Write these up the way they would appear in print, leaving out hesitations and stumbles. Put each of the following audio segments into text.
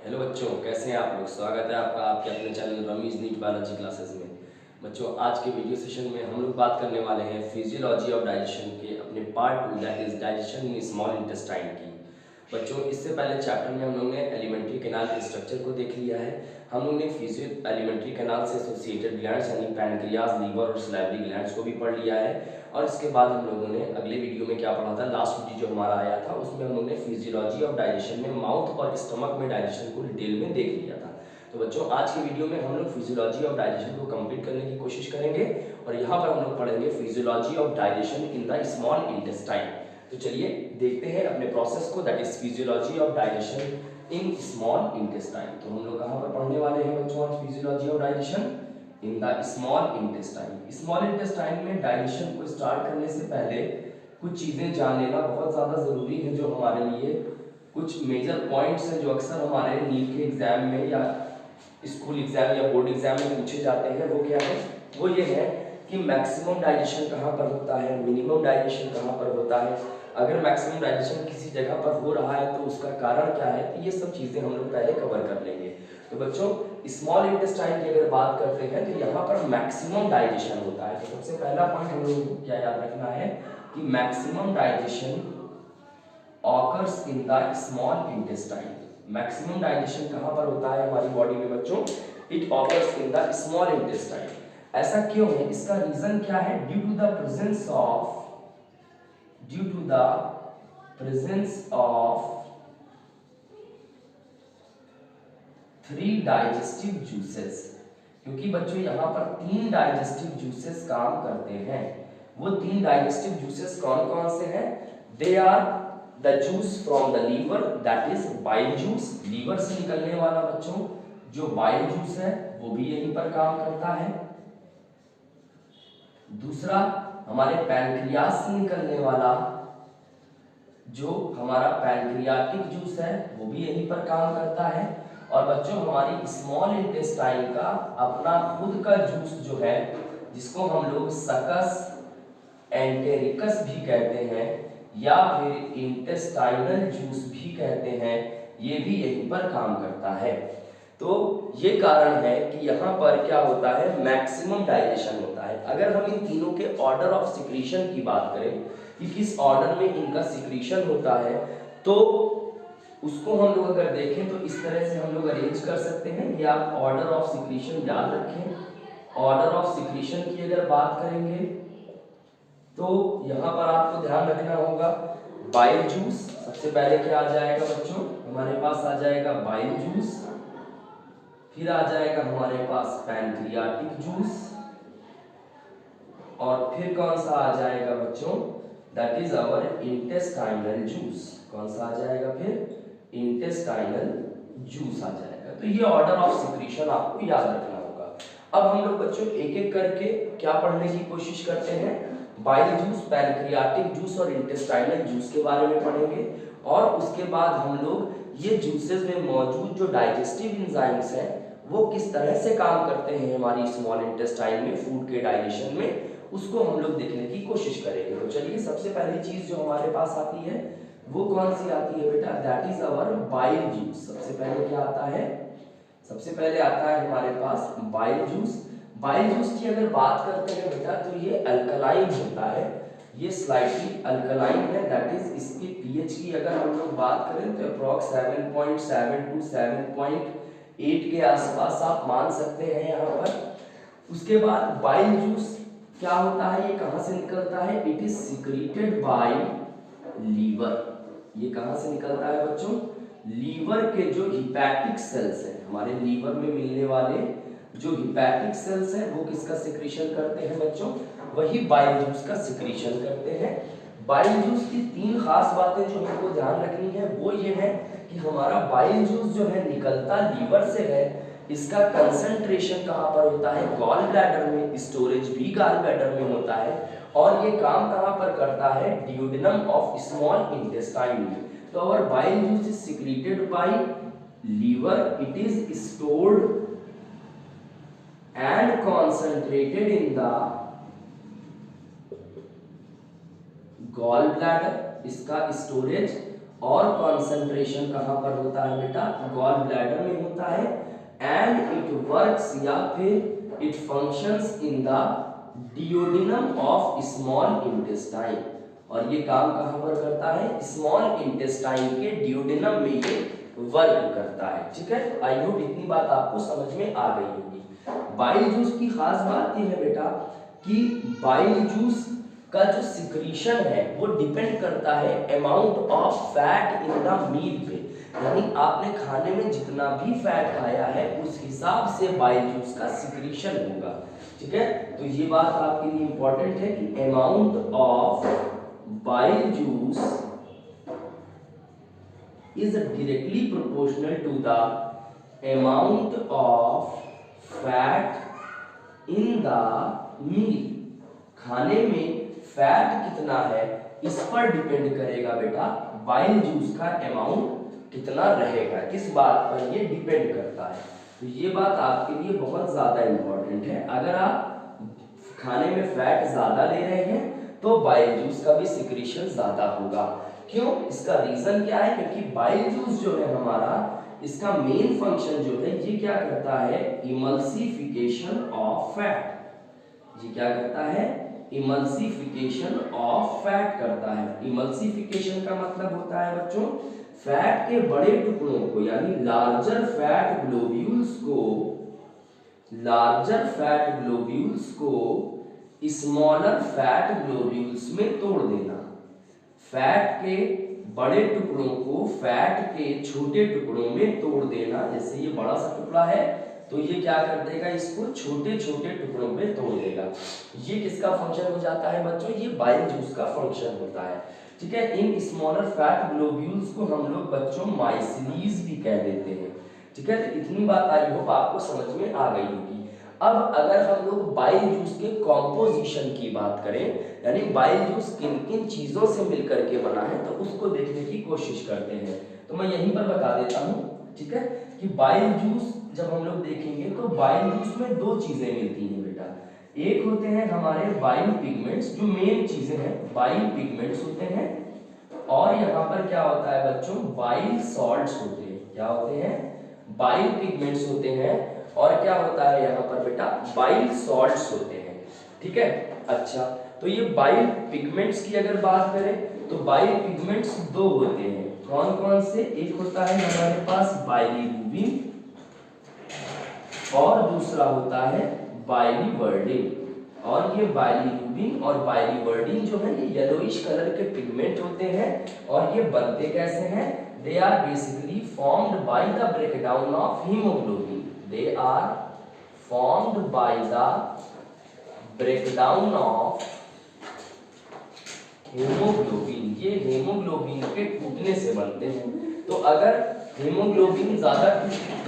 Hello बच्चों, कैसे हैं आप लोग। स्वागत है आपका आपके अपने channel Ramiz NEET biology classes में। बच्चों, आज के वीडियो सेशन में हम लोग बात करने वाले हैं फिजियोलॉजी ऑफ डाइजेशन के अपने part 2 that is digestion in small intestine की। बच्चों, इससे पहले चैप्टर में हम लोग ने एलिमेंट्री कैनाल के स्ट्रक्चर को देख लिया है। हम लोग ने फिजियो एलिमेंट्री कैनाल से एसोसिएटेड ग्लैंड्स यानी पैनक्रियाज, लीवर और सलाइवरी ग्लैंड्स को भी पढ़ लिया है। और इसके बाद हम लोगों ने अगले वीडियो में क्या पढ़ा था, लास्ट वीडियो जो हमारा आया था उसमें हम लोग ने फिजियोलॉजी ऑफ डाइजेशन में माउथ और स्टमक में डाइजेशन को डिटेल में देख लिया था। तो बच्चों, आज के वीडियो में हम लोग फिजियोलॉजी ऑफ डाइजेशन को कंप्लीट करने की कोशिश करेंगे और यहाँ पर हम लोग पढ़ेंगे physiology of digestion in the small intestine. तो चलिए देखते हैं अपने प्रोसेस को, that is physiology of digestion in small intestine. तो हम लोग कहाँ पर पढ़ने वाले हैं बच्चों आज physiology of digestion in the small intestine. Small intestine में डाइजेशन को स्टार्ट करने से पहले कुछ चीजें जान लेना बहुत ज्यादा जरूरी है, जो हमारे लिए कुछ मेजर पॉइंट्स हैं जो अक्सर हमारे नीट के एग्जाम में या स्कूल एग्जाम या बोर्ड एग्जाम में पूछे जाते हैं। वो क्या है, वो ये है कि मैक्सिमम डाइजेशन कहाँ पर होता है, मिनिमम डाइजेशन कहाँ पर होता है, अगर मैक्सिमम डाइजेशन किसी जगह पर हो रहा है तो उसका कारण क्या है। तो ये सब चीजें हम लोग पहले कवर कर लेंगे। तो बच्चों, स्मॉल इंटेस्टाइन की अगर बात करते हैं तो यहाँ पर मैक्सिमम डाइजेशन होता है। तो सबसे पहला पॉइंट हम लोग को क्या याद रखना है कि maximum digestion occurs in the small intestine. Maximum digestion कहाँ पर होता है हमारी बॉडी में बच्चों, it occurs in the small intestine. ऐसा क्यों है, इसका रीजन क्या है, due to the presence of 3 digestive juices. क्योंकि बच्चों यहाँ पर 3 डाइजेस्टिव जूसेस काम करते हैं। वो 3 डाइजेस्टिव जूसेस कौन कौन से हैं, they are the juice from the liver that is bile juice. Liver से निकलने वाला बच्चों जो बाइल जूस है वो भी यहीं पर काम करता है। दूसरा, हमारे पैनक्रियाज से निकलने वाला जो हमारा पैनक्रियाटिक जूस है वो भी यहीं पर काम करता है। और बच्चों, हमारी स्मॉल इंटेस्टाइन का अपना खुद का जूस जो है, जिसको हम लोग सकस एंटेरिकस भी कहते हैं या फिर इंटेस्टाइनल जूस भी कहते हैं, ये भी यहीं पर काम करता है। तो ये कारण है कि यहाँ पर क्या होता है, मैक्सिमम डाइजेशन होता है। अगर हम इन तीनों के ऑर्डर ऑफ सिक्रीशन की बात करें कि किस ऑर्डर में इनका सिक्रीशन होता है, तो उसको हम लोग अगर देखें तो इस तरह से हम लोग अरेंज कर सकते हैं, या ऑर्डर ऑफ सिक्रीशन याद रखें। ऑर्डर ऑफ सिक्रीशन की अगर बात करेंगे तो यहाँ पर आपको ध्यान रखना होगा, बाइल जूस सबसे पहले क्या आ जाएगा बच्चों, हमारे पास आ जाएगा बाइल जूस, फिर आ जाएगा हमारे पास पैनक्रियाटिक जूस, और फिर कौन सा आ जाएगा बच्चों, that is our intestinal juice. कौन सा आ जाएगा फिर, इंटेस्टाइनल जूस आ जाएगा। तो ये ऑर्डर ऑफ सिक्रीशन आपको याद रखना होगा। अब हम लोग बच्चों एक एक करके क्या पढ़ने की कोशिश करते हैं, बाइल जूस, पैनक्रियाटिक जूस और इंटेस्टाइनल जूस के बारे में पढ़ेंगे। और उसके बाद हम लोग ये जूसेस में मौजूद जो डाइजेस्टिव एंजाइम्स हैं वो किस तरह से काम करते हैं हमारी स्मॉल इंटेस्टाइन में फूड के डाइजेशन में, उसको हम लोग देखने की कोशिश करेंगे। तो चलिए, सबसे पहली चीज जो हमारे पास आती है वो कौन सी आती है बेटा, that is our bile juice. सबसे पहले क्या आता है, सबसे पहले आता है हमारे पास बाइल जूस। बाइल जूस की अगर बात करते हैं बेटा तो ये अल्कलाइन होता है, ये स्लाइटली अल्कलाइन है। दैट इज इसकी पीएच की अगर हम लोग बात करें तो अप्रॉक्स 7.7 टू 7.8 के आसपास आप मान सकते हैं यहाँ पर। उसके बाद बाइल जूस क्या होता है, ये कहाँ से निकलता है, it is secreted by liver. ये कहाँ से निकलता है बच्चों, लीवर के जो हिपैटिक सेल्स हैं, हमारे लीवर में मिलने वाले जो हिपैटिक सेल्स हैं वो किसका सिक्रीशन करते हैं बच्चों, वही बाइल जूस का सिक्रीशन करते हैं। बाइल जूस की 3 खास बातें जो हमको ध्यान रखनी है वो ये है कि हमारा बाइल जूस जो है निकलता लीवर से है, इसका कंसंट्रेशन कहाँ पर होता है, गॉल ब्लैडर में, स्टोरेज भी गॉल ब्लैडर में होता है, और ये काम कहाँ पर करता है, ड्यूडेनम ऑफ स्मॉल इंटेस्टाइन में। तो our bile juice is secreted by liver, it is stored and concentrated in the gall bladder, इसका स्टोरेज और कॉन्सेंट्रेशन कहाँ पर होता है बेटा, गॉल ब्लैडर में होता है। एंड इट वर्क्स या फिर it functions in the duodenum of small intestine, और ये काम कहाँ पर करता है, स्मॉल इंटेस्टाइन के डियोडिनम में ये वर्क करता है। ठीक है, आई होप इतनी बात आपको समझ में आ गई होगी। बाइल जूस की खास बात यह है बेटा कि बाइल जूस का जो सिक्रीशन है वो डिपेंड करता है amount of fat in the meal पे, यानी आपने खाने में जितना भी फैट खाया है उस हिसाब से बाइल जूस का सिक्रीशन होगा। ठीक है, तो ये बात आपके लिए इंपॉर्टेंट है कि amount of bile juice is directly proportional to the amount of fat in the meal। खाने में फैट कितना है इस पर डिपेंड करेगा बेटा बाइल जूस का अमाउंट कितना रहेगा, किस बात पर ये डिपेंड करता है। तो ये बात आपके लिए बहुत ज्यादा इंपॉर्टेंट है। अगर आप खाने में फैट ज्यादा ले रहे हैं तो बाइल जूस का भी सिक्रीशन ज्यादा होगा। क्यों, इसका रीजन क्या है, क्योंकि बाइल जूस जो है हमारा, इसका मेन फंक्शन जो है ये क्या करता है, इमल्सिफिकेशन ऑफ फैट। ये क्या करता है, इमल्सिफिकेशन ऑफ फैट करता है। इमल्सिफिकेशन का मतलब होता है बच्चों फैट के बड़े टुकड़ों को, यानी लार्जर फैट ग्लोब्यूल्स को स्मॉलर फैट ग्लोब्यूल्स में तोड़ देना। फैट के बड़े टुकड़ों को फैट के छोटे टुकड़ों में तोड़ देना। जैसे ये बड़ा सा टुकड़ा है तो ये क्या कर देगा, इसको छोटे छोटे टुकड़ों में तोड़ देगा। ये किसका फंक्शन हो जाता है बच्चों, ये बाइल जूस का फंक्शन होता है। ठीक है, इन स्मॉलर फैट ग्लोब्यूल्स को हम लोग बच्चों माइसिलीज भी कह देते हैं। ठीक है, तो इतनी बात आई होप आपको समझ में आ गई होगी। अब अगर हम लोग बाइल जूस के कॉम्पोजिशन की बात करें, यानी बाइल जूस किन किन चीजों से मिलकर के बना है, तो उसको देखने की कोशिश करते हैं। तो मैं यहीं पर बता देता हूँ। ठीक है, कि बाइल जूस जब हम लोग देखेंगे तो बाइल जूस में दो चीजें मिलती हैं बेटा। एक होते हैं हमारे बाइल पिगमेंट्स, जो मेन चीजें हैं बाइल पिगमेंट्स होते हैं, और यहाँ पर क्या होता है बच्चों, बाइल सॉल्ट्स होते हैं। क्या होते हैं, बाइल पिगमेंट्स होते हैं, और क्या होता है यहाँ पर बेटा, बाइल सॉल्ट्स होते हैं। ठीक है, अच्छा, तो ये बाइल पिगमेंट्स की अगर बात करें तो बाइल पिगमेंट्स दो होते हैं। कौन कौन से, एक होता है हमारे पास बाइलिरुबिन और दूसरा होता है बाइलिवर्डिन। और ये बाइलिरुबिन और बाइलिवर्डिन जो है ये येलोइश कलर के पिगमेंट होते हैं, और ये बनते कैसे हैं, they are basically formed by the breakdown of haemoglobin. They are formed by the breakdown of hemoglobin। ये हेमोग्लोबिन के टूटने से बनते हैं। तो अगर हेमोग्लोबिन ज्यादा,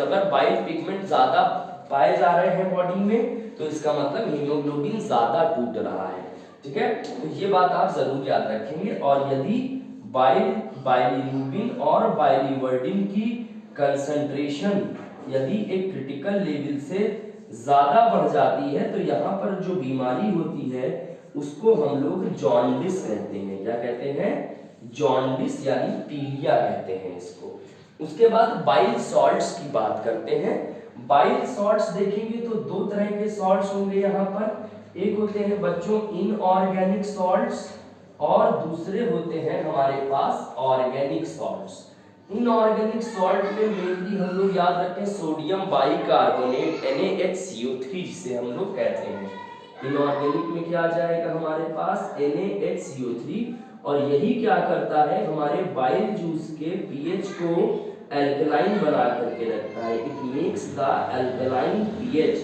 अगर बाइल पिगमेंट ज्यादा पाए जा रहे हैं बॉडी में, तो इसका मतलब हीमोग्लोबिन ज्यादा टूट रहा है। ठीक है, तो ये बात आप जरूर याद रखेंगे। और यदि बाइलिरुबिन और बाइलिवर्डिन की कंसंट्रेशन यदि एक क्रिटिकल लेवल से ज्यादा बढ़ जाती है तो यहाँ पर जो बीमारी होती है उसको हम लोग जॉन्डिस कहते हैं। क्या कहते हैं, जॉन्डिस, यानी पीलिया कहते हैं इसको। उसके बाद बाइल सॉल्ट्स की बात करते हैं। बाइल सॉल्ट्स देखेंगे तो दो तरह के सॉल्ट्स होंगे यहाँ पर। एक होते हैं बच्चों इनऑर्गेनिक सॉल्ट्स, और दूसरे होते हैं हमारे पास ऑर्गेनिक सॉल्ट्स। इनऑर्गेनिक सॉल्ट में मेनली हम लोग याद रखें सोडियम बाइकार्बोनेट NaHCO3 जिसे हम लोग कहते हैं। इनऑर्गेनिक में क्या आ जाएगा हमारे पास, NaHCO3, और यही क्या करता है, हमारे बाइल जूस के pH को एल्कलाइन बना करके रखता है। It makes the alkaline pH,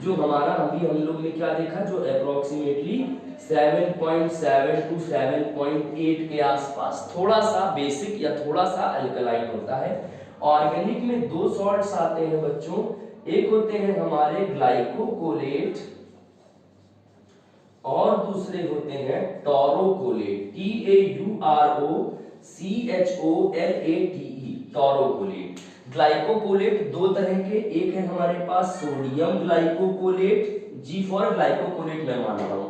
जो हमारा अभी हम लोग ने क्या देखा, जो अप्रोक्सीमेटली 7.7 टू 7.8 के आसपास, थोड़ा सा बेसिक या थोड़ा सा अल्कलाइन होता है। ऑर्गेनिक में दो सॉल्ट्स आते हैं बच्चों, एक होते हैं हमारे ग्लाइकोकोलेट और दूसरे होते हैं टोरोकोलेट, TAUROCHOLATE, टोरोकोलेट। ग्लाइकोकोलेट दो तरह के, एक है हमारे पास sodium glycocholate, G for glycocholate मैं मान रहा हूं,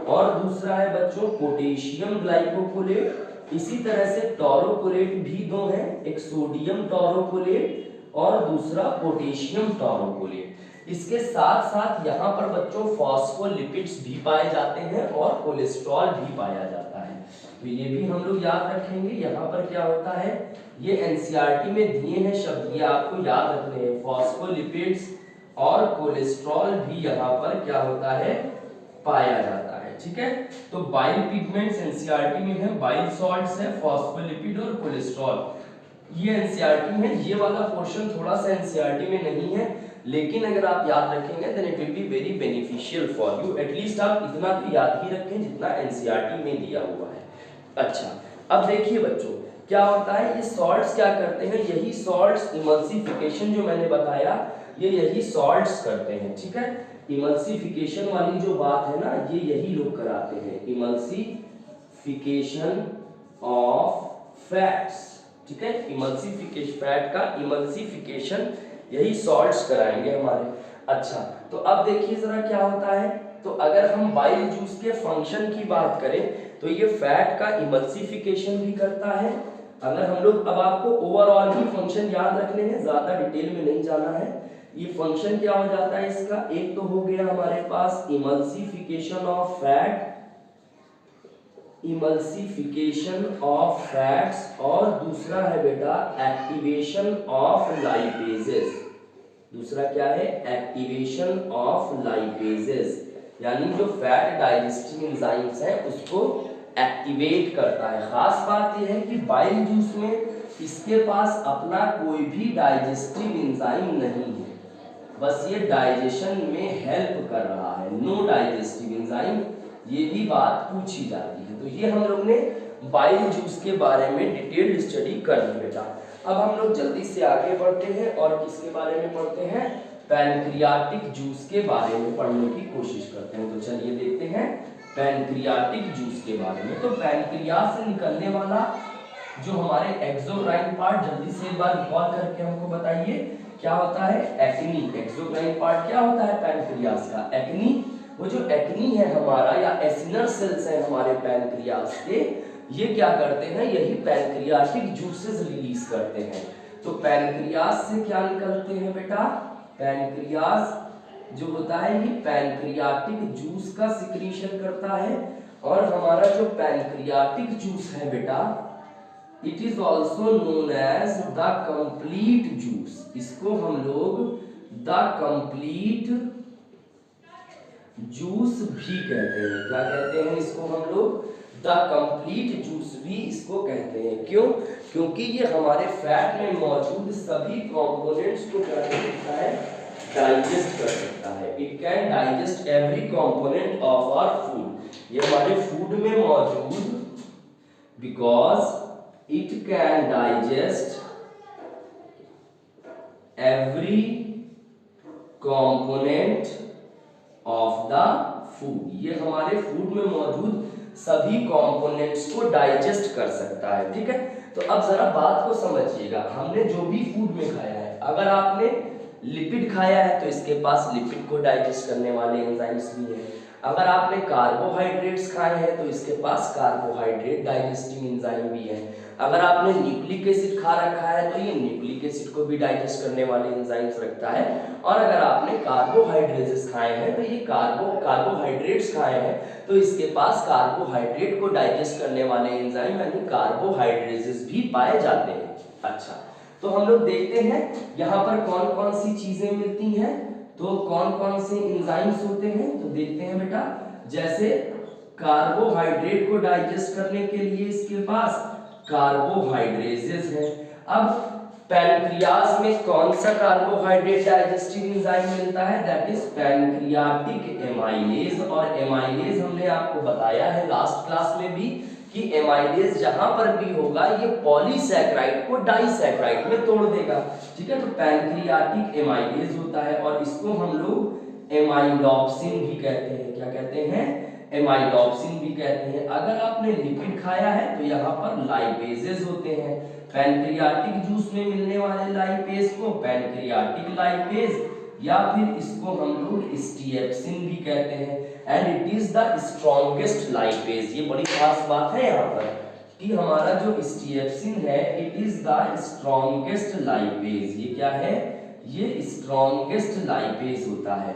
और दूसरा है बच्चों पोटेशियम ग्लाइकोकोलेट, इसी तरह से टॉरोकोलेट भी दो हैं, एक सोडियम टॉरोकोलेट और दूसरा पोटेशियम टॉरोकोलेट। इसके साथ साथ यहाँ पर बच्चों फॉस्फोलिपिड्स भी पाए जाते हैं और कोलेस्ट्रॉल भी पाया जाता है, तो ये भी हम लोग याद रखेंगे। यहाँ पर क्या होता है, ये एनसीईआरटी में दिए हैं शब्द, ये आपको याद रखने हैं, फॉस्फोलिपिड्स और कोलेस्ट्रॉल भी यहाँ पर क्या होता है, पाया जाता है। ठीक है, तो बाइल पिगमेंट्स एनसीईआरटी में है, बाइल सॉल्ट्स है, फॉस्फोलिपिड और कोलेस्ट्रॉल, ये एनसीईआरटी में। ये वाला पोर्शन थोड़ा सा एनसीईआरटी में नहीं है, लेकिन अगर आप याद रखेंगे then it will be very beneficial for you. At least आप इतना तो याद ही रखें जितना एनसीईआरटी में दिया हुआ है। अच्छा, अब देखिए बच्चों क्या होता है, ये सॉल्ट्स क्या करते हैं, यही सॉल्ट्स इमल्सिफिकेशन जो मैंने बताया, ये यही सॉल्ट्स करते हैं। ठीक है, इमल्सिफिकेशन वाली जो बात है ना, ये यही लोग कराते हैं, इमल्सिफिकेशन ऑफ फैट्स। ठीक है, इमल्सिफिकेशन, फैट का इमल्सिफिकेशन यही सॉल्ट्स कराएंगे हमारे। अच्छा, तो अब देखिए जरा क्या होता है, तो अगर हम बाइल जूस के फंक्शन की बात करें तो ये फैट का इमल्सिफिकेशन भी करता है। अगर हम लोग, अब आपको ओवरऑल ही फंक्शन याद रखने हैं, ज्यादा डिटेल में नहीं जाना है। ये फंक्शन क्या हो जाता है इसका, एक तो हो गया हमारे पास emulsification of fat, emulsification of fats, और दूसरा है बेटा एक्टिवेशन ऑफ लाइपेजेस। दूसरा क्या है, एक्टिवेशन ऑफ लाइपेजेस, यानी जो फैट डाइजेस्टिव एंजाइम्स हैं उसको एक्टिवेट करता है। खास बात यह है कि बाइल जूस में इसके पास अपना कोई भी डाइजेस्टिव एंजाइम नहीं है, बस ये डाइजेशन में हेल्प कर रहा है, नो डाइजेस्टिव एंजाइम, ये भी बात पूछी जाती है। तो ये हम लोग ने बाइल जूस के बारे में डिटेल्ड स्टडी कर ली बेटा। अब हम लोग जल्दी से आगे बढ़ते हैं और किसके बारे में पढ़ते हैं, पैनक्रियाटिक जूस के बारे में पढ़ने की कोशिश करते हैं। तो चलिए देखते हैं पैनक्रियाटिक जूस के बारे में। तो पैनक्रियास से निकलने वाला जो हमारे एक्सोक्राइन पार्ट, जल्दी से एक बार रिकॉल करके हमको बताइए क्या होता है, एक्नी। एक्सोक्राइन पार्ट क्या होता है पैनक्रियास का, एक्नी। वो जो एक्नी है हमारा, या एसिनर सेल्स है हमारे पैनक्रियास के, ये क्या करते हैं, यही पैनक्रियाटिक जूसेस रिलीज करते हैं। तो पैनक्रियास से क्या निकलते हैं बेटा, पैनक्रियास जो होता है ये पैनक्रियाटिक जूस का सिक्रीशन करता है। और हमारा जो पैनक्रियाटिक जूस है बेटा, it is also known as the complete juice, इसको हम लोग द कंप्लीट जूस भी कहते हैं। क्या कहते हैं इसको हम लोग, द कंप्लीट जूस भी इसको कहते हैं। क्यों, क्योंकि ये हमारे फैट में मौजूद सभी कंपोनेंट्स को क्या कर सकता है, डाइजेस्ट कर सकता है। It can digest every component of our food, ये हमारे फूड में मौजूद, because it can digest every component of the food, ये हमारे फूड में मौजूद सभी कंपोनेंट्स को डाइजेस्ट कर सकता है। ठीक है, तो अब जरा बात को समझिएगा, हमने जो भी फूड में खाया है, अगर आपने लिपिड खाया है तो इसके पास लिपिड को डाइजेस्ट करने वाले एंजाइम्स भी हैं। अगर आपने कार्बोहाइड्रेट्स खाए हैं तो इसके पास कार्बोहाइड्रेट डाइजेस्टिंग एंजाइम भी है। अगर आपने न्यूक्लिक एसिड खा रखा है तो ये न्यूक्लिक एसिड को भी डाइजेस्ट करने वाले एंजाइम्स रखता है। और अगर आपने कार्बोहाइड्रेट्स खाए हैं तो ये कार्बोहाइड्रेट्स खाए हैं तो इसके पास कार्बोहाइड्रेट को डाइजेस्ट करने वाले एंजाइम यानी कार्बोहाइड्रेट्स भी पाए जाते हैं। अच्छा, तो हम लोग देखते हैं यहाँ पर कौन कौन सी चीजें मिलती हैं, तो कौन कौन से एंजाइम्स होते हैं, तो देखते हैं बेटा। जैसे कार्बोहाइड्रेट को डाइजेस्ट करने के लिए इसके पास कार्बोहाइड्रेजेस है। अब पैनक्रियास में कौन सा कार्बोहाइड्रेट डाइजेस्टिव एंजाइम मिलता है, दैट इज पैनक्रियाटिक एमाइलेज। और एमाइलेज हमने आपको बताया है लास्ट क्लास में भी कि एमाइलेज जहां पर भी होगा ये पॉलीसैकेराइड को डाइसैकेराइड में तोड़ देगा। ठीक है, तो पैनक्रियाटिक एमाइलेज होता है और इसको हम लोग एमाइलॉक्सिन भी कहते हैं। क्या कहते हैं, एमाइलॉक्सिन भी कहते हैं। अगर आपने लिपिड खाया है तो यहाँ पर लाइपेजेस होते हैं। पैनक्रियाटिक जूस में मिलने वाले लाइपेज को पैनक्रियाटिक लाइपेज या फिर इसको हम लोग स्टीएप्सिन भी कहते हैं। And it is the strongest lipase, ये बड़ी खास बात है यहाँ पर, कि हमारा जो स्टीएप्सिन है it is the strongest lipase. ये क्या है? ये स्ट्रॉन्गेस्ट लाइपेज होता है।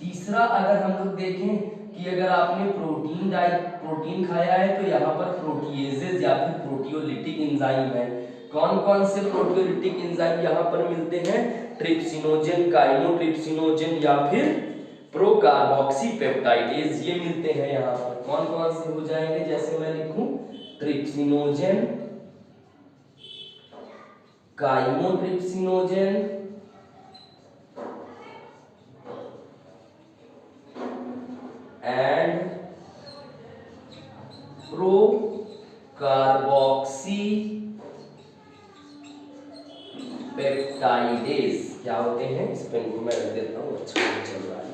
तीसरा अगर हम लोग देखें कि अगर आपने प्रोटीन खाया है तो यहाँ पर प्रोटीएजेज या फिर प्रोटियोलिटिक एंजाइम है। कौन कौन से प्रोटियोलिटिक एंजाइम यहाँ पर मिलते हैं? ट्रिप्सिनोजेन, काइमोट्रिप्सिनोजेन या फिर प्रोकार्बोक्सीपेप्टाइडेज, ये मिलते हैं यहाँ पर। कौन कौन से हो जाएंगे? जैसे मैं लिखूं ट्रिप्सिनोजेन, काइमोट्रिप्सिनोजेन एंड प्रोकार्बोक्सीपेप्टाइडेज क्या होते हैं? इस पेन को मैं रख देता हूँ, अच्छा चल रहा है।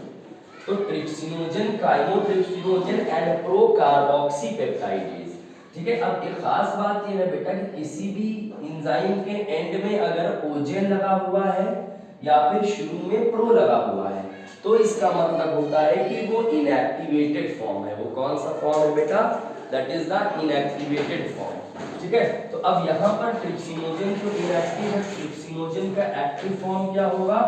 तो ट्रिप्सिनोजेन, काइमोट्रिप्सिनोजेन एंड प्रोकार्बोक्सीपेप्टाइडेज। ठीक है। अब एक खास बात ये है बेटा कि किसी भी एंजाइम के एंड में अगर ओजेन लगा हुआ है या फिर शुरू में प्रो लगा हुआ है तो इसका मतलब होता है कि वो इनएक्टिवेटेड फॉर्म है। वो कौन सा फॉर्म है बेटा? That is the inactivated form. ठीक है। तो अब यहाँ पर ट्रिप्सिनोजेन जो इनएक्टिव है, ट्रिप्सिनोजेन का एक्टिव फॉर्म क्या होगा?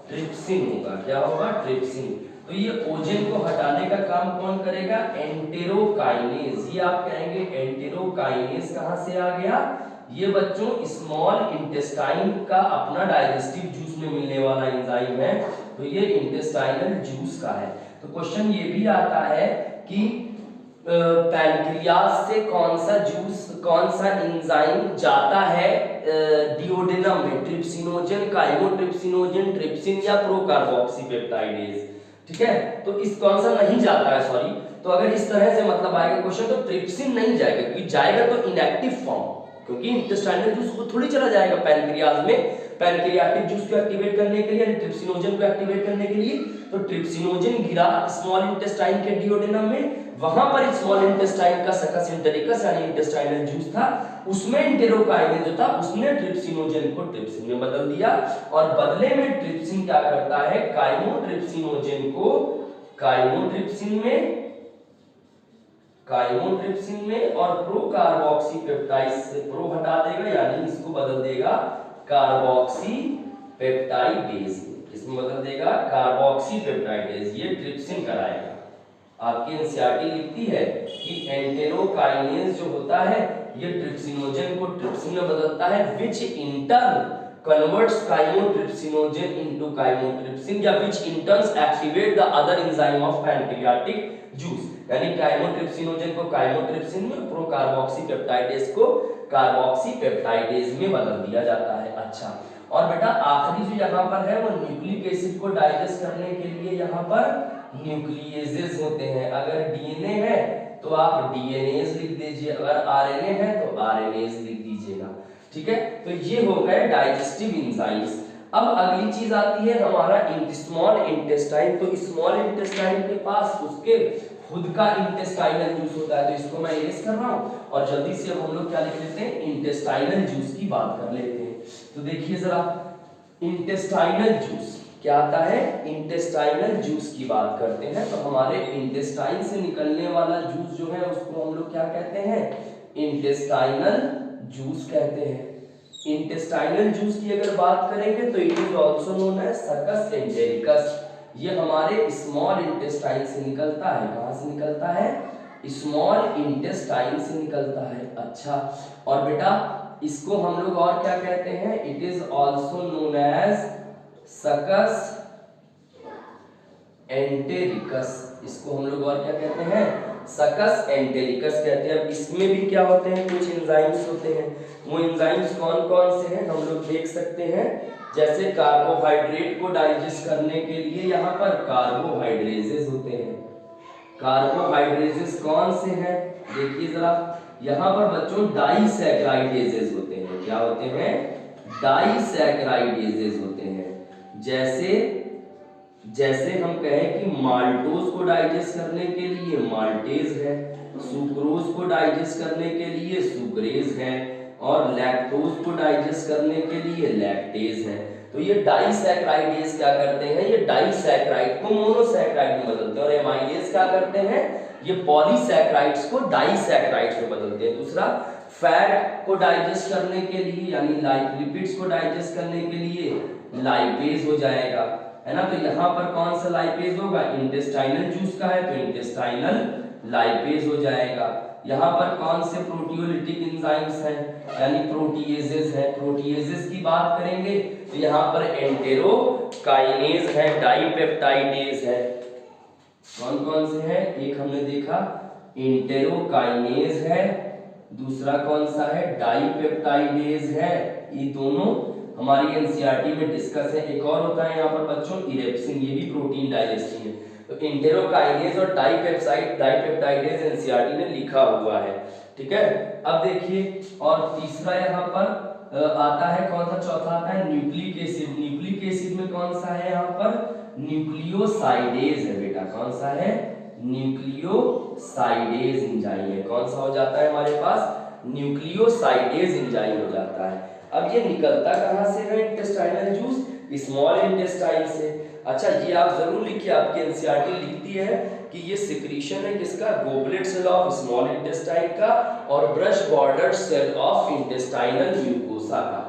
ट्रिप्सिन होगा। क्या होगा? ट्रिप्सिन। तो ये ओजेन को हटाने का काम कौन करेगा? एंटेरोकाइनेज। ये आप कहेंगे एंटेरोकाइनेज कहां से आ गया? ये बच्चों स्मॉल इंटेस्टाइन का अपना डाइजेस्टिव जूस में मिलने वाला एंजाइम है। तो ये इंटेस्टाइनल जूस का है। तो क्वेश्चन ये भी आता है कि पैनक्रियाज से कौन सा जूस, कौन सा एंजाइम जाता है डिओडेनम में? ट्रिप्सिनोजेन, काइमोट्रिप्सिनोजेन, ट्रिप्सिन या प्रोकार्बोक्सीपेप्टाइडेज। ठीक है। तो इस कौन सा नहीं जाता है, सॉरी। तो अगर इस तरह से मतलब आएगा क्वेश्चन तो ट्रिप्सिन नहीं जाएगा, क्योंकि जाएगा तो इनएक्टिव फॉर्म, क्योंकि इंटेस्टाइनल जूस को थोड़ी चला जाएगा पैनक्रियाज में पैनक्रियाटिक जूस को एक्टिवेट करने के लिए, ट्रिप्सिनोजेन को एक्टिवेट करने के लिए। तो ट्रिप्सिनोजेन गिरा स्मॉल इंटेस्टाइन के डिओडेनम में, वहां पर स्मॉल इंटेस्टाइन का सकस एंटेरिकस यानी इंटेस्टाइनल जूस था, उसमें एंटेरोकाइनेज जो था उसने ट्रिप्सिनोजेन को ट्रिप्सिन में बदल दिया और बदले में ट्रिप्सिन क्या करता है? काइमोट्रिप्सिनोजेन को काइमोट्रिप्सिन में और प्रोकार्बोक्सीपेप्टाइड से प्रो हटा देगा यानी इसको बदल देगा कार्बोक्सीपेप्टाइडेज। इसमें बदल देगा कार्बोक्सीपेप्टाइडेज। ये ट्रिप्सिन कराएगा। आपकी एनसीईआरटी लिखती है कि एंटेरोकाइनेज जो होता है ये ट्रिप्सिनोजेन को ट्रिप्सिन में बदलता है, which in turn converts chymotrypsinogen into chymotrypsin या which in turn activate the other enzyme of pancreatic juice। यानी chymotrypsinogen को chymotrypsin में, प्रोकार्बोक्सीपेप्टाइडेज को कार्बोक्सीपेप्टाइडेज में बदल दिया जाता है। अच्छा, और बेटा आखिरी जो यहाँ पर है वो न्यूक्लिक एसिड को डाइजेस्ट करने के लिए यहाँ पर न्यूक्लिएजेस होते हैं। अगर डीएनए है तो आप डीएनएज लिख दीजिए, अगर आरएनए है तो आरएनएज लिख दीजिएगा। ठीक है। तो ये हो गए डाइजेस्टिव एंजाइम्स। अब अगली चीज आती है हमारा स्मॉल इंटेस्टाइन। तो स्मॉल इंटेस्टाइन के पास उसके खुद का इंटेस्टाइनल जूस होता है, तो इसको मैं इरेज कर रहा हूं और जल्दी से अब हम लोग क्या लिख लेते हैं? इंटेस्टाइनल जूस की बात कर लेते हैं। तो देखिए जरा, इंटेस्टाइनल जूस क्या आता है? इंटेस्टाइनल जूस की बात करते हैं। तो हमारे इंटेस्टाइन से निकलने वाला जूस जो है उसको हम लोग क्या कहते हैं? इंटेस्टाइनल जूस कहते हैं। इंटेस्टाइनल जूस की अगर बात करेंगे तो it is also known as succus entericus. ये हमारे स्मॉल इंटेस्टाइन से निकलता है। कहां से निकलता है? स्मॉल इंटेस्टाइन से निकलता है। अच्छा, और बेटा इसको हम लोग और क्या कहते हैं? It is also known as succus entericus. इसको हम लोग और क्या कहते हैं? सकस एंटेरिकस कहते हैं। अब इसमें भी क्या होते हैं? कुछ एंजाइम्स होते हैं। वो एंजाइम्स कौन कौन से हैं हम लोग देख सकते हैं। जैसे कार्बोहाइड्रेट को डाइजेस्ट करने के लिए यहाँ पर कार्बोहाइड्रेजेस होते हैं। कार्बोहाइड्रेजेस कौन से हैं? देखिए जरा, यहाँ पर बच्चों डाइसैकराइडेजेस होते हैं। क्या होते हैं? डाइसैकराइडेजेस होते हैं। जैसे हम कहें कि माल्टोज को डाइजेस्ट करने के लिए माल्टेज है, सुक्रोज को डाइजेस्ट करने के लिए सुक्रेज है और लैक्टोज को डाइजेस्ट करने के लिए लैक्टेज है। तो ये डाइसैकराइडेज क्या करते हैं? ये डाइसैकराइड को मोनोसैकराइड में बदलते हैं और एमाइलेज क्या करते हैं? ये पॉलीसैकराइड्स को डाइसैकराइड्स में बदलते हैं। दूसरा फैट को डाइजेस्ट करने के लिए यानी लिपिड्स को डाइजेस्ट करने के लिए लाइपेज हो जाएगा, है ना। तो यहाँ पर कौन सा लाइपेज होगा, इंटेस्टाइनल जूस का है तो इंटेस्टाइनल लाइपेज हो जाएगा। यहाँ पर कौन से प्रोटियोलिटिक एंजाइम्स हैं, यानी प्रोटीएजेस है। प्रोटीएजेस की बात करेंगे तो यहाँ पर एंटेरोकाइनेज है, डाइपेप्टाइडेज है। कौन कौन से हैं, एक हमने देखा एंटेरोकाइनेज है, दूसरा कौन सा है, डाइपेप्टाइडेज है। ये दोनों हमारी एनसीईआरटी में डिस्कस है। एक और होता है यहाँ पर बच्चों इरेप्सिन, ये भी प्रोटीन डाइजेस्टिव है। तो एंटेरोकाइनेज और डाइपेप्टाइडेज एनसीईआरटी ने लिखा हुआ है, ठीक है। अब देखिए, और तीसरा यहाँ पर आता है कौन सा, चौथा आता है न्यूक्लिक एसिड। न्यूक्लिक एसिड में कौन सा है यहाँ पर, न्यूक्लियोसाइडेज है बेटा। कौन सा है, न्यूक्लियोसाइडेज एंजाइम है। कौन सा हो जाता है हमारे पास, न्यूक्लियोसाइडेज एंजाइम हो जाता है। अब ये निकलता कहाँ से है इंटेस्टाइनल जूस, स्मॉल इंटेस्टाइन से। अच्छा, ये आप जरूर लिखिए, आपकी एनसीईआरटी लिखती है कि ये सिक्रीशन है किसका, goblet cell of small intestine का और brush border cell of intestinal mucosa का।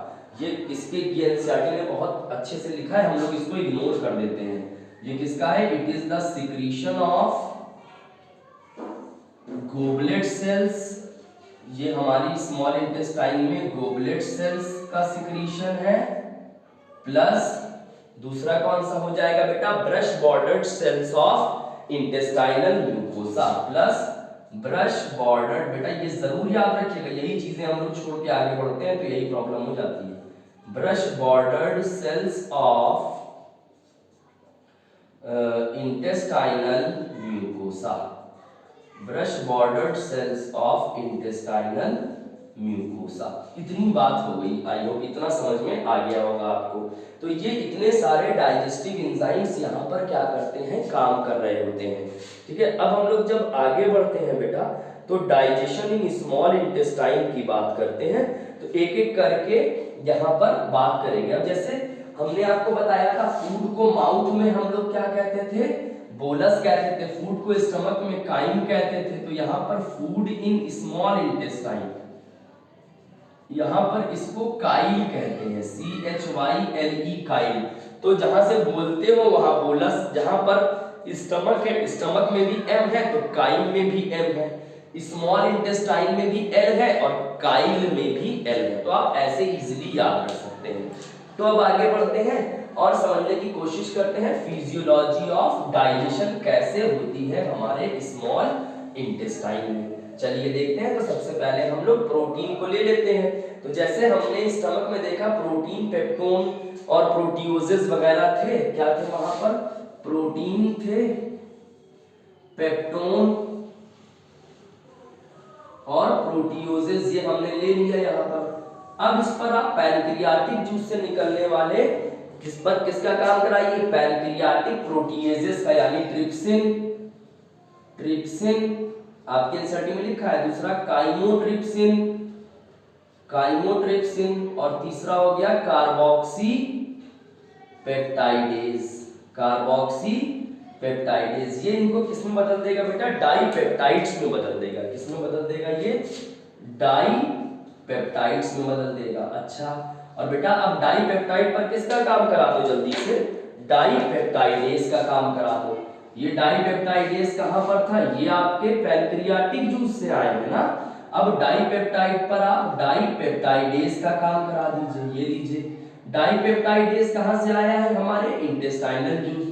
ये किसके, ये एनसीईआरटी ने बहुत अच्छे से लिखा है, हम लोग इसको इग्नोर कर देते हैं। ये किसका है, it is the secretion of goblet cells. ये हमारी स्मॉल इंटेस्टाइन में गोबलेट सेल्स का सिक्रीशन है, प्लस दूसरा कौन सा हो जाएगा बेटा, brush bordered cells of intestinal mucosa plus brush bordered. बेटा ये जरूर याद रखिएगा, यही चीजें हम लोग छोड़ के आगे बढ़ते हैं तो यही प्रॉब्लम हो जाती है। Brush bordered cells of intestinal mucosa, brush bordered cells of intestinal mucosa. इतनी बात हो गई, आई होप इतना समझ में आ गया होगा आपको। तो ये इतने सारे डाइजेस्टिव एंजाइम्स यहाँ पर क्या करते हैं, काम कर रहे होते हैं, ठीक है। अब हम लोग जब आगे बढ़ते हैं बेटा तो डाइजेशन इन स्मॉल इंटेस्टाइन की बात करते हैं। तो एक एक करके यहाँ पर बात करेंगे। अब जैसे हमने आपको बताया था, फूड को माउथ में हम लोग क्या कहते थे, बोलस कहते थे, फूड को स्टमक में काइम कहते थे। तो यहाँ पर फूड इन स्मॉल इंटेस्टाइन, यहाँ पर इसको काइल कहते हैं, CHYLE काइल। तो जहां से बोलते हो वहां बोलस, जहां पर स्टमक है, स्टमक में भी M है तो काइल में भी M है, स्मॉल इंटेस्टाइन में भी L है और काइल में भी L है। तो आप ऐसे इजीली याद रख सकते हैं। तो अब आगे बढ़ते हैं और समझने की कोशिश करते हैं फिजियोलॉजी ऑफ डाइजेशन कैसे होती है हमारे स्मॉल इंटेस्टाइन में। चलिए देखते हैं। तो सबसे पहले हम लोग प्रोटीन को ले लेते हैं। तो जैसे हमने स्टमक में देखा प्रोटीन, पेप्टोन और प्रोटियोजेस वगैरह थे, क्या थे वहां पर, प्रोटीन थे, पेप्टोन और प्रोटियोजेस, ये हमने ले लिया यहाँ पर। अब इस पर आप पैनक्रियाटिक जूस से निकलने वाले इस पर किसका काम कराइए, पैनक्रियाटिक प्रोटीएजेस का, यानी ट्रिप्सिन, ट्रिप्सिन आपके एनसीईआरटी में लिखा है। दूसरा काइमोट्रिप्सिन, काइमोट्रिप्सिन और तीसरा हो गया कार्बोक्सी पेप्टाइडेज, कार्बोक्सी पेप्टाइडेज। ये इनको किस में बदल देगा बेटा, डाइपेप्टाइड्स में बदल देगा। किस में बदल देगा, ये डाइपेप्टाइड्स में बदल देगा। अच्छा, और बेटा अब डाइपेप्टाइड पर किसका काम करा दो, जल्दी से डाइपेप्टाइडेज का काम करा दो। ये डाइपेप्टाइडेज कहां पर था, ये आपके पैनक्रियाटिक जूस से आए हैं ना। अब डाइपेप्टाइड पर आप डाइपेप्टाइडेज का काम करा दीजिए। ये लीजिए, डाइपेप्टाइडेज कहां से आया है, हमारे इंटेस्टाइनल जूस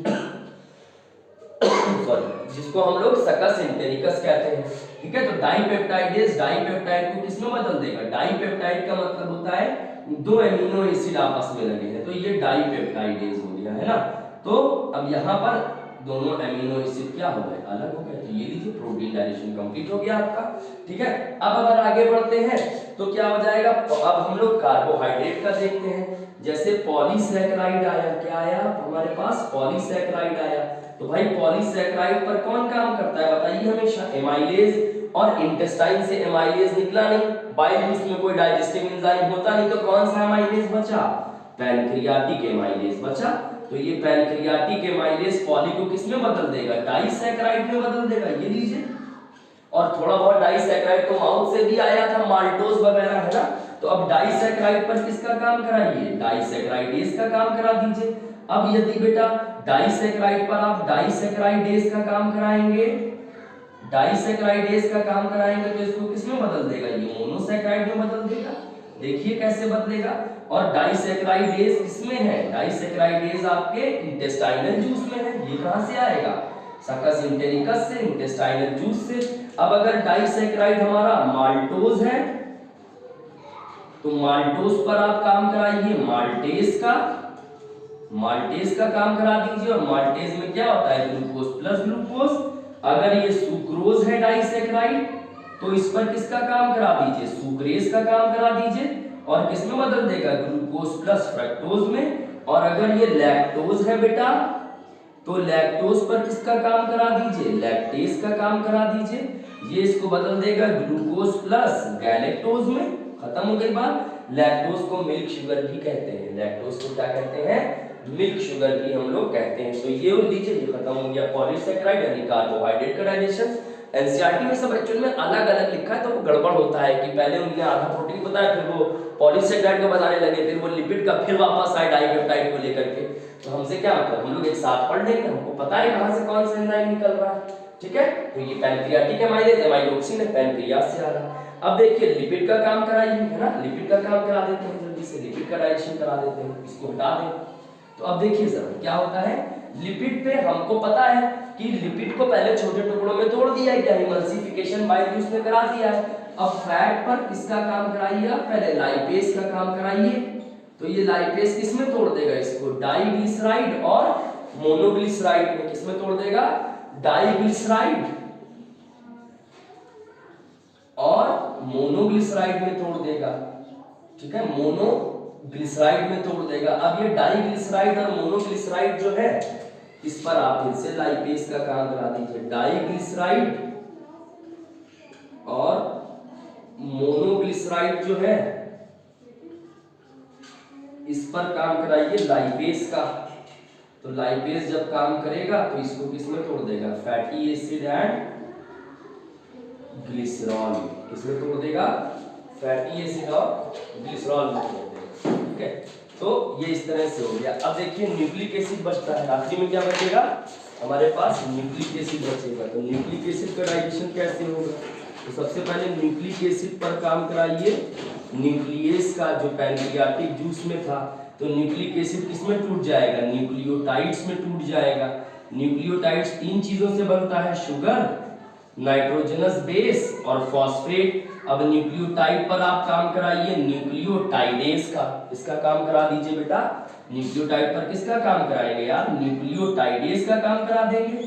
सॉरी, जिसको हम लोग सकस एंटेरिकस कहते हैं, ठीक है। तो डाइपेप्टाइडेज डाइपेप्टाइड को किसमें बदल देगा, डाइपेप्टाइड का मतलब होता है दो एमिनो एसिड आपस में लगे हैं, तो ये डाइपेप्टाइडेज हो गया, है ना। तो अब यहाँ पर दोनों एमिनो एसिड क्या हो गए, अलग हो गए। तो ये लीजिए, प्रोटीन डाइजेशन कंप्लीट हो गया आपका, ठीक है। अब अगर आगे बढ़ते हैं तो क्या हो जाएगा, अब हम लोग कार्बोहाइड्रेट का देखते हैं। जैसे पॉलीसैकेराइड आया, क्या आया हमारे पास, पॉलीसैकेराइड आया। तो भाई पॉलीसैकेराइड पर कौन काम करता है बताइए हमेशा, एमाइलेज। और इंटेस्टाइन से एमाइलेज निकला नहीं, बाइल में कोई डाइजेस्टिव एंजाइम होता नहीं, तो कौन सा एमाइलेज बचा, पैनक्रियाटिक एमाइलेज बचा। तो ये पैनक्रियाटिक एमाइलेज पॉली को किस में बदल देगा, डाइसैकेराइड में बदल देगा। ये लीजिए, और थोड़ा बहुत डाइसैकेराइड तो माउथ से भी आया था, माल्टोज वगैरह, है ना। तो अब डाइसैकेराइड पर किसका काम कराइए, डाइसैकेराइडेज का काम करा दीजिए। अब यदि बेटा डाइसैकेराइड पर आप डाइसैकेराइडेज का काम कराएंगे, डाइसैकेराइडेज का काम कराएंगे तो इसको किसमें बदल देगा, ये मोनोसैकेराइड में बदल देगा। देखिए कैसे बदलेगा। और डाइसैकेराइडेज किसमें है, डाइसैकेराइडेज आपके इंटेस्टाइनल जूस में है। ये कहां से आएगा, सकस इंटेरिकस से, इंटेस्टाइनल जूस से। अब अगर डाइसैकेराइड हमारा माल्टोज है तो माल्टोज पर आप काम कराइए माल्टेज का, माल्टेज का काम करा दीजिए। और माल्टेज में क्या होता है, ग्लूकोज प्लस ग्लूकोज। अगर ये सुक्रोज है डाइसैकेराइड तो इस पर किसका काम करा दीजिए, सुक्रेज का काम करा दीजिए। और किसमें बदल देगा, ग्लूकोज प्लस फ्रक्टोज में। और अगर ये लैक्टोज है बेटा तो लैक्टोज पर किसका काम करा दीजिए, लैक्टेज का काम करा दीजिए। ये इसको बदल देगा ग्लूकोज प्लस गैलेक्टोज में। खत्म हो गई बात। लैक्टोज को मिल्क शुगर भी कहते हैं, लैक्टोज को क्या कहते हैं, मिल्क शुगर भी हम लोग कहते हैं। तो ये उड़ लीजिए, ये खत्म हो गया पॉलीसैकेराइड यानी कार्बोहाइड्रेट का डाइजेशन। एनसीईआरटी में सब एक्चुअल में अलग अलग लिखा है तो वो गड़बड़ होता है कि पहले उन्होंने आधा प्रोटीन बताया, फिर वो पॉलीसैकेराइड को बताने लगे, फिर वो लिपिड का, फिर वापस आए डाइपेप्टाइड को लेकर के। तो हमसे क्या मतलब, हम लोग एक साथ पढ़ लेंगे, हमको पता है कहां से कौन सा एंजाइम निकल रहा है, ठीक है। तो ये पैनक्रियाटिक एमाइलेज, एमाइलोक्सिन है, पैनक्रियास से आ रहा है। अब देखिए लिपिड का काम कराइए, है ना, लिपिड का काम करा देते हैं जल्दी से, लिपिड का डाइजेशन करा देते हैं, इसको हटा दें। तो अब देखिए जरा क्या होता है, लिपिड पे हमको पता है कि लिपिड को पहले छोटे टुकड़ों में तोड़ दिया गया, इमल्सिफिकेशन बाय यूज में करा दिया है। अब फैट पर किसका काम कराइए, पहले लाइपेज का काम कराइए। तो ये लाइपेज किसमें तोड़ देगा, इसको डाइग्लिसराइड और मोनोग्लिसराइड में। किसमें तोड़ देगा, डाइग्लिसराइड और मोनोग्लिसराइड में तोड़ देगा, ठीक है, मोनोग्लिसराइड में तोड़ देगा। अब ये डाइग्लिसराइड और मोनोग्लिसराइड जो है इस पर आप फिर से लाइपेज का काम करा दीजिए। डाइग्लिसराइड और मोनोग्लिसराइड जो है इस पर काम कराइए लाइपेज का। तो लाइपेज जब काम करेगा तो इसको किसमें तोड़ देगा, फैटी एसिड एंड ग्लिसरॉल। किसमें तोड़ देगा, फैटी एसिड और ग्लिसरॉल में तोड़ देगा, ठीक है। तो ये इस तरह से हो गया। अब देखिए न्यूक्लिक एसिड बचता है, आखिरी में क्या बचेगा हमारे पास, न्यूक्लिक एसिड बचेगा। तो न्यूक्लिक एसिड का डाइजेशन कैसे होगा, तो सबसे पहले न्यूक्लिक एसिड पर काम कराइए न्यूक्लियस का, जो पैनक्रियाटिक जूस में था। तो न्यूक्लिक एसिड किसमें टूट जाएगा, न्यूक्लियोटाइड्स में टूट जाएगा। न्यूक्लियोटाइड्स तीन चीजों से बनता है, शुगर, नाइट्रोजनस बेस और फॉस्फेट। अब न्यूक्लियोटाइड पर आप काम कराइए न्यूक्लियोटाइडेज का, इसका काम करा दीजिए बेटा। न्यूक्लियोटाइड पर किसका काम कराएंगे यार, न्यूक्लियोटाइडेज का काम करा देंगे।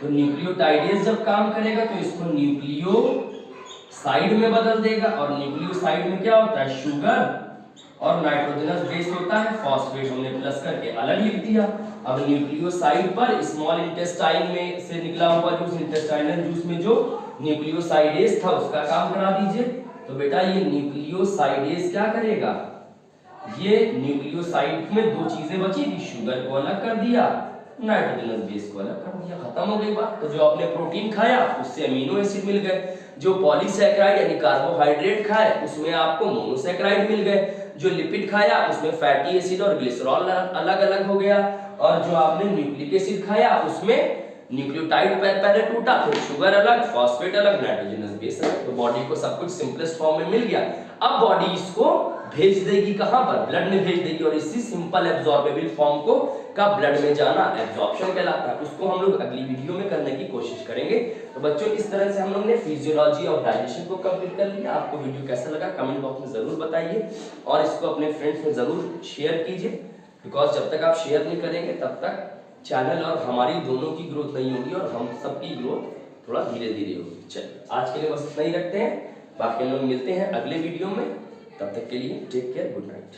तो न्यूक्लियोटाइडेज जब काम करेगा तो इसको न्यूक्लियोसाइड में बदल देगा। और न्यूक्लियोसाइड में क्या होता है, शुगर और नाइट्रोजनस बेस होता है, फॉस्फेट हमने प्लस करके अलग लिख दिया। अब न्यूक्लियोसाइड पर स्मॉल इंटेस्टाइन में से निकला हुआ जूस, इंटेस्टाइनल जूस में जो न्यूक्लियोसाइडेज था उसका काम करा दीजिए। तो बेटा ये न्यूक्लियोसाइडेज क्या करेगा, ये न्यूक्लियोसाइड में दो चीजें बची थी, शुगर को अलग कर दिया, नाइट्रोजनस बेस को अलग कर दिया, खत्म हो गई बात। तो जो आपने प्रोटीन खाया उससे अमीनो एसिड मिल गए, जो पॉलीसैकेराइड यानी कार्बोहाइड्रेट खाए उसमें आपको मोनोसैकेराइड मिल गए, जो लिपिड खाया उसमें फैटी एसिड और ग्लिसरॉल अलग अलग हो गया, और जो आपने न्यूक्लिक एसिड खाया उसमें न्यूक्लियोटाइड पहले टूटा, फिर शुगर अलग, फॉस्फेट अलग, नाइट्रोजनस बेस अलग। तो बॉडी को सब कुछ सिंपलेस्ट फॉर्म में मिल गया। अब बॉडी इसको भेज देगी कहां पर, ब्लड में भेज देगी, और इसी सिंपल एब्जॉर्बेबल फॉर्म को का ब्लड में जाना एब्जॉर्प्शन कहलाता है। उसको हम लोग अगली वीडियो में करने की कोशिश करेंगे। तो बच्चों इस तरह से हम लोग ने फिजियोलॉजी ऑफ डाइजेशन को कंप्लीट कर लिया। आपको वीडियो कैसा लगा कमेंट बॉक्स में जरूर बताइए, और इसको अपने फ्रेंड्स में जरूर शेयर कीजिए, बिकॉज जब तक आप शेयर नहीं करेंगे तब तक चैनल और हमारी दोनों की ग्रोथ नहीं होगी, और हम सबकी ग्रोथ थोड़ा धीरे धीरे होगी। चलिए आज के लिए बस इतना ही रखते हैं, बाकी हम लोग मिलते हैं अगले वीडियो में। तब तक के लिए टेक केयर, गुड नाइट।